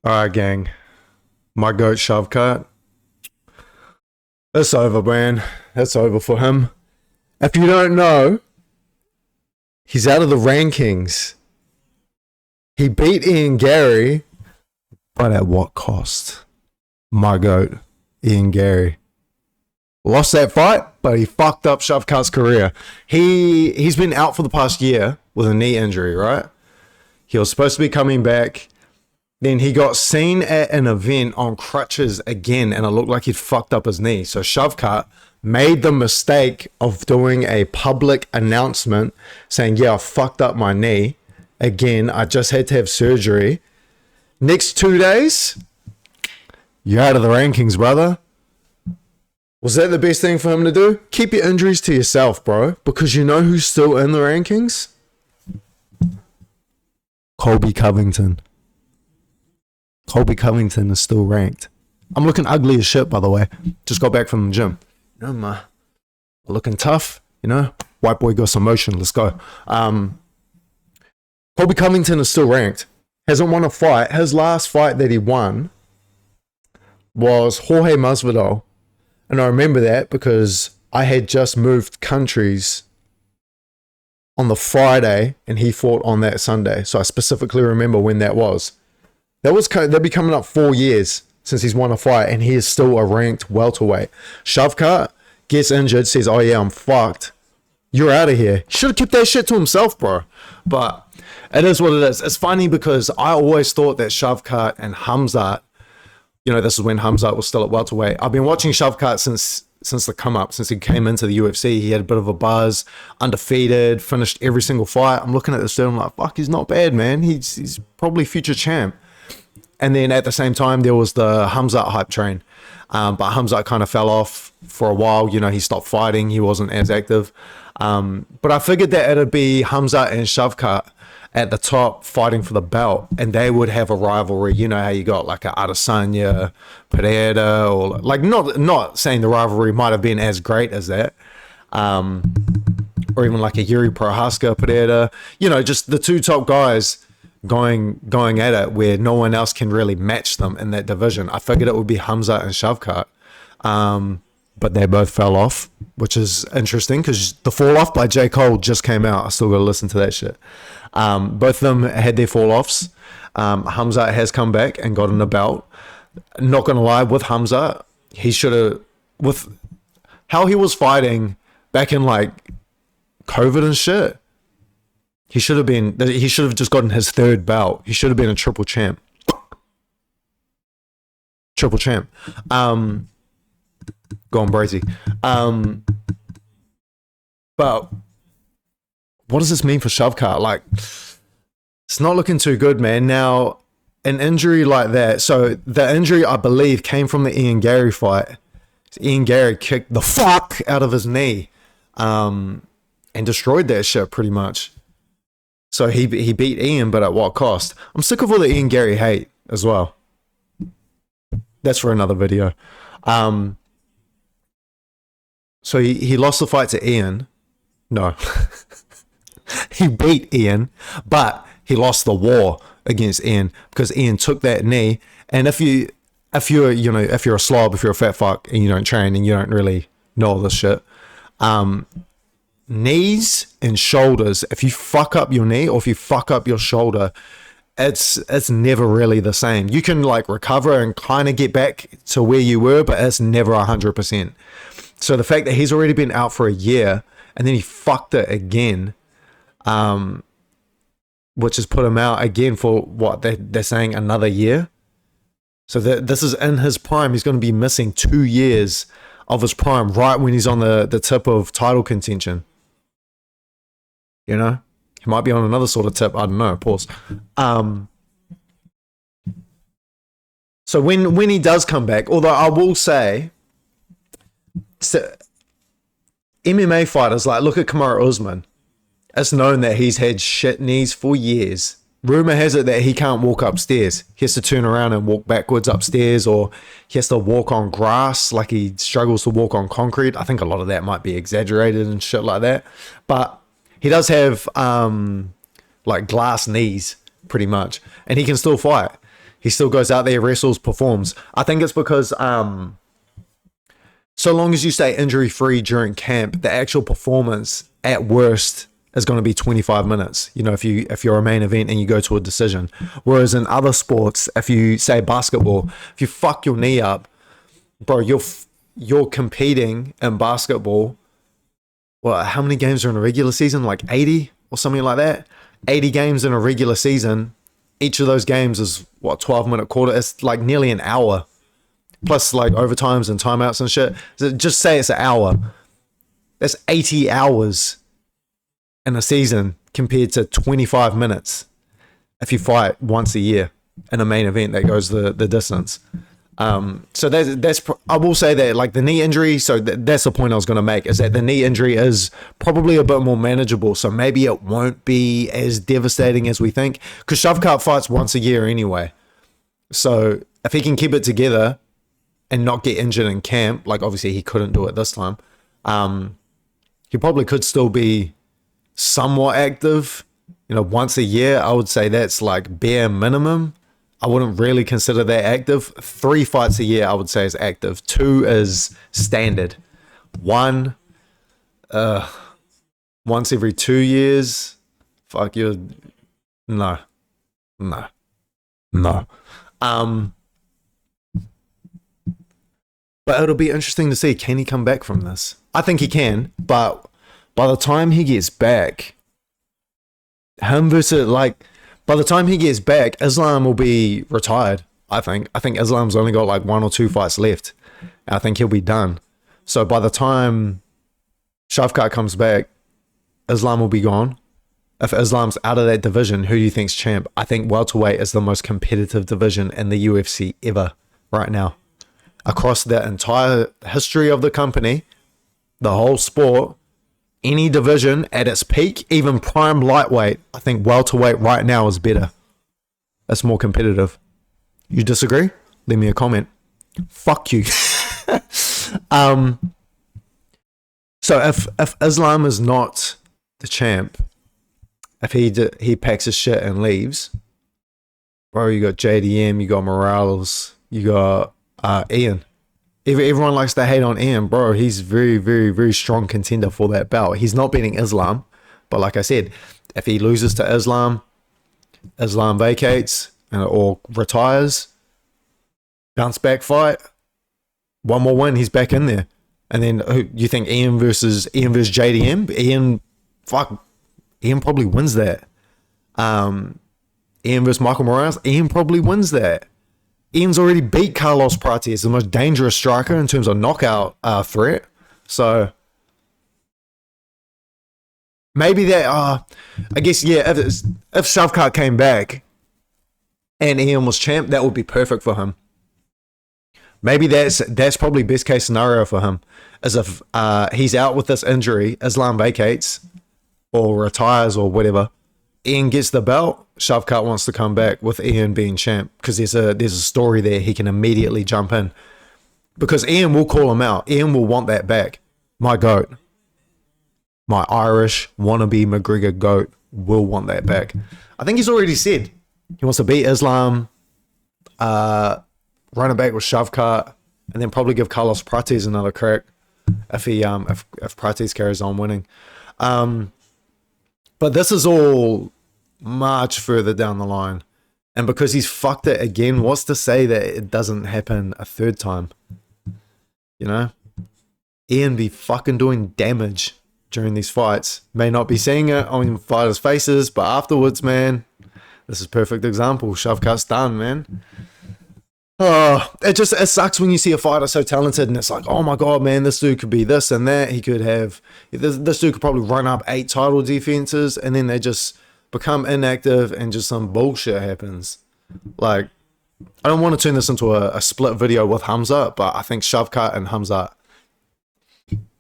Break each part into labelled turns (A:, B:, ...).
A: All right, gang. My goat Shavkat. It's over, man. It's over for him. If you don't know, he's out of the rankings. He beat Ian Gary, but at what cost? My goat, Ian Gary. Lost that fight, but he fucked up Shavkat's career. He's been out for the past year with a knee injury, right? He was supposed to be coming back. Then he got seen at an event on crutches again, and it looked like he'd fucked up his knee. So Shavkat made the mistake of doing a public announcement saying, yeah, I fucked up my knee. Again, I just had to have surgery. Next 2 days, you're out of the rankings, brother. Was that the best thing for him to do? Keep your injuries to yourself, bro. Because you know who's still in the rankings? Colby Covington. Colby Covington is still ranked. I'm looking ugly as shit, by the way. Just got back from the gym. You know, I'm looking tough, you know? White boy got some motion. Let's go. Colby Covington is still ranked. Hasn't won a fight. His last fight that he won was Jorge Masvidal. And I remember that because I had just moved countries on the Friday and he fought on that Sunday. So I specifically remember when that was. That'll be coming up 4 years since he's won a fight and he is still a ranked welterweight. Shavkat gets injured, says, oh yeah, I'm fucked. You're out of here. Should have kept that shit to himself, bro. But it is what it is. It's funny because I always thought that Shavkat and Khamzat, you know, this is when Khamzat was still at welterweight. I've been watching Shavkat since the come up, since he came into the UFC. He had a bit of a buzz, undefeated, finished every single fight. I'm looking at this dude, I'm like, fuck, he's not bad, man. He's probably future champ. And then at the same time, there was the Khamzat hype train. But Khamzat kind of fell off for a while. You know, he stopped fighting. He wasn't as active. But I figured that it'd be Khamzat and Shavkat at the top fighting for the belt. And they would have a rivalry. You know how you got like a Adesanya, Pereira, or like not saying the rivalry might have been as great as that. Or even like a Yuri Prohaska, Pereira. You know, just the two top guys going at it where no one else can really match them in that division. I figured it would be Khamzat and Shavkat, but they both fell off, which is interesting because the fall off by J. Cole just came out. I still got to listen to that shit. Both of them had their fall offs. Khamzat has come back and gotten a belt. Not gonna lie, with Khamzat, he should have, with how he was fighting back in like COVID and shit, he should have just gotten his third belt. He should have been a triple champ. Triple champ. Going brazy. But what does this mean for Shavkat? Like, it's not looking too good, man. Now, an injury like that. So the injury, I believe, came from the Ian Gary fight. Ian Gary kicked the fuck out of his knee, and destroyed that shit pretty much. So he beat Ian, but at what cost? I'm sick of all the Ian Gary hate as well. That's for another video. So he lost the fight to Ian. No. He beat Ian, but he lost the war against Ian because Ian took that knee. And if you're a slob, if you're a fat fuck and you don't train and you don't really know all this shit, knees and shoulders, if you fuck up your knee or if you fuck up your shoulder, it's never really the same. You can like recover and kind of get back to where you were, but it's never 100%. So the fact that he's already been out for a year and then he fucked it again, which has put him out again for what they're saying another year. So this is in his prime. He's going to be missing 2 years of his prime right when he's on the tip of title contention. You know, he might be on another sort of tip. I don't know. Pause. So when he does come back, although I will say, MMA fighters, like look at Kamaru Usman. It's known that he's had shit knees for years. Rumor has it that he can't walk upstairs. He has to turn around and walk backwards upstairs, or he has to walk on grass, like he struggles to walk on concrete. I think a lot of that might be exaggerated and shit like that. But he does have like glass knees pretty much, and he can still fight. He still goes out there, wrestles, performs. I think it's because so long as you stay injury free during camp, the actual performance at worst is going to be 25 minutes. You know, if you're a main event and you go to a decision. Whereas in other sports, if you say basketball, if you fuck your knee up, bro, you're competing in basketball. Well, how many games are in a regular season? Like 80 or something like that. 80 games in a regular season. Each of those games is 12-minute quarter. It's like nearly an hour. Plus like overtimes and timeouts and shit. So just say it's an hour. That's 80 hours in a season compared to 25 minutes if you fight once a year in a main event that goes the distance. So that's I will say that like the knee injury, so that's the point I was going to make, is that the knee injury is probably a bit more manageable, so maybe it won't be as devastating as we think, because Shavkat fights once a year anyway. So if he can keep it together and not get injured in camp, like obviously he couldn't do it this time, he probably could still be somewhat active. You know, once a year, I would say that's like bare minimum. I wouldn't really consider that active. 3 fights a year, I would say, is active. 2 is standard. 1, once every 2 years. Fuck you. No. But it'll be interesting to see, can he come back from this? I think he can, but by the time he gets back, by the time he gets back, Islam will be retired, I think. I think Islam's only got like 1 or 2 fights left. I think he'll be done. So by the time Shavkat comes back, Islam will be gone. If Islam's out of that division, who do you think's champ? I think welterweight is the most competitive division in the UFC ever right now. Across the entire history of the company, the whole sport, any division at its peak, even prime lightweight, I think welterweight right now is better. That's more competitive. You disagree? Leave me a comment. Fuck you. So if Islam is not the champ, if he packs his shit and leaves, bro, you got JDM, you got Morales, you got Ian. Everyone likes to hate on Ian, bro. He's very, very, very strong contender for that belt. He's not beating Islam, but like I said, if he loses to Islam, Islam vacates or retires, bounce back fight, 1 more win, he's back in there. And then who you think, Ian versus JDM? Ian probably wins that. Ian versus Michael Morales, Ian probably wins that. Ian's already beat Carlos Prates, the most dangerous striker in terms of knockout threat. So maybe that, I guess, yeah, if Shavkat came back and Ian was champ, that would be perfect for him. Maybe that's probably best case scenario for him, as if he's out with this injury, Islam vacates or retires or whatever, Ian gets the belt, Shavkat wants to come back with Ian being champ, because there's a story there he can immediately jump in, because Ian will call him out. Ian will want that back. My GOAT, my Irish wannabe McGregor GOAT will want that back. I think he's already said he wants to beat Islam, run it back with Shavkat, and then probably give Carlos Prates another crack if Prates carries on winning. But this is all much further down the line. And because he's fucked it again, what's to say that it doesn't happen a third time? You know? Ian be fucking doing damage during these fights. May not be seeing it on fighters' faces, but afterwards, man, this is a perfect example. Shavkat's done, man. Oh, it sucks when you see a fighter so talented and it's like, oh my god, man, this dude could be this and that. He could have, this dude could probably run up 8 title defenses, and then they just become inactive and just some bullshit happens. Like, I don't want to turn this into a split video with Khamzat, but I think Shavkat and Khamzat,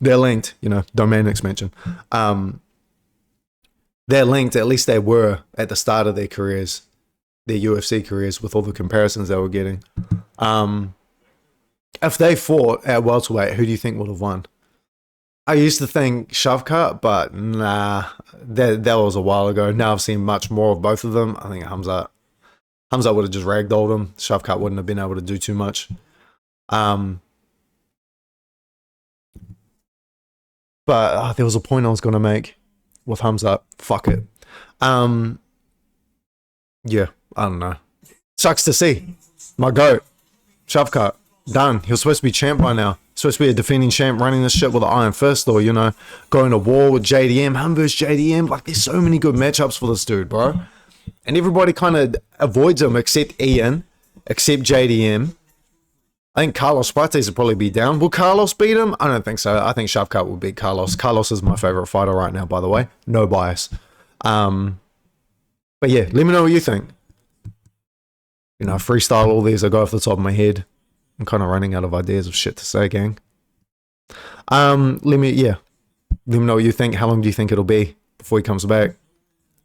A: they're linked, you know, domain expansion. They're linked, at least they were at the start of their careers. Their UFC careers, with all the comparisons they were getting. If they fought at welterweight, who do you think would have won? I used to think Shavkat, but nah, that was a while ago. Now I've seen much more of both of them. I think Khamzat. Khamzat would have just ragdolled him. Shavkat wouldn't have been able to do too much. But there was a point I was going to make with Khamzat. Fuck it. Yeah, I don't know. Sucks to see. My goat, Shavkat, done. He was supposed to be champ by now. Supposed to be a defending champ, running this shit with an iron fist, or, you know, going to war with JDM, him versus JDM. Like, there's so many good matchups for this dude, bro. And everybody kind of avoids him except Ian, except JDM. I think Carlos Prates would probably be down. Will Carlos beat him? I don't think so. I think Shavkat will beat Carlos. Carlos is my favorite fighter right now, by the way. No bias. But yeah, let me know what you think. You know, freestyle all these. I go off the top of my head. I'm kind of running out of ideas of shit to say, gang. Let me know what you think. How long do you think it'll be before he comes back?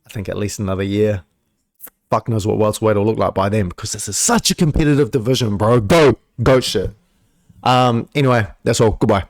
A: I think at least another year. Fuck knows what welterweight will look like by then, because this is such a competitive division, bro. Goat shit. Anyway, that's all. Goodbye.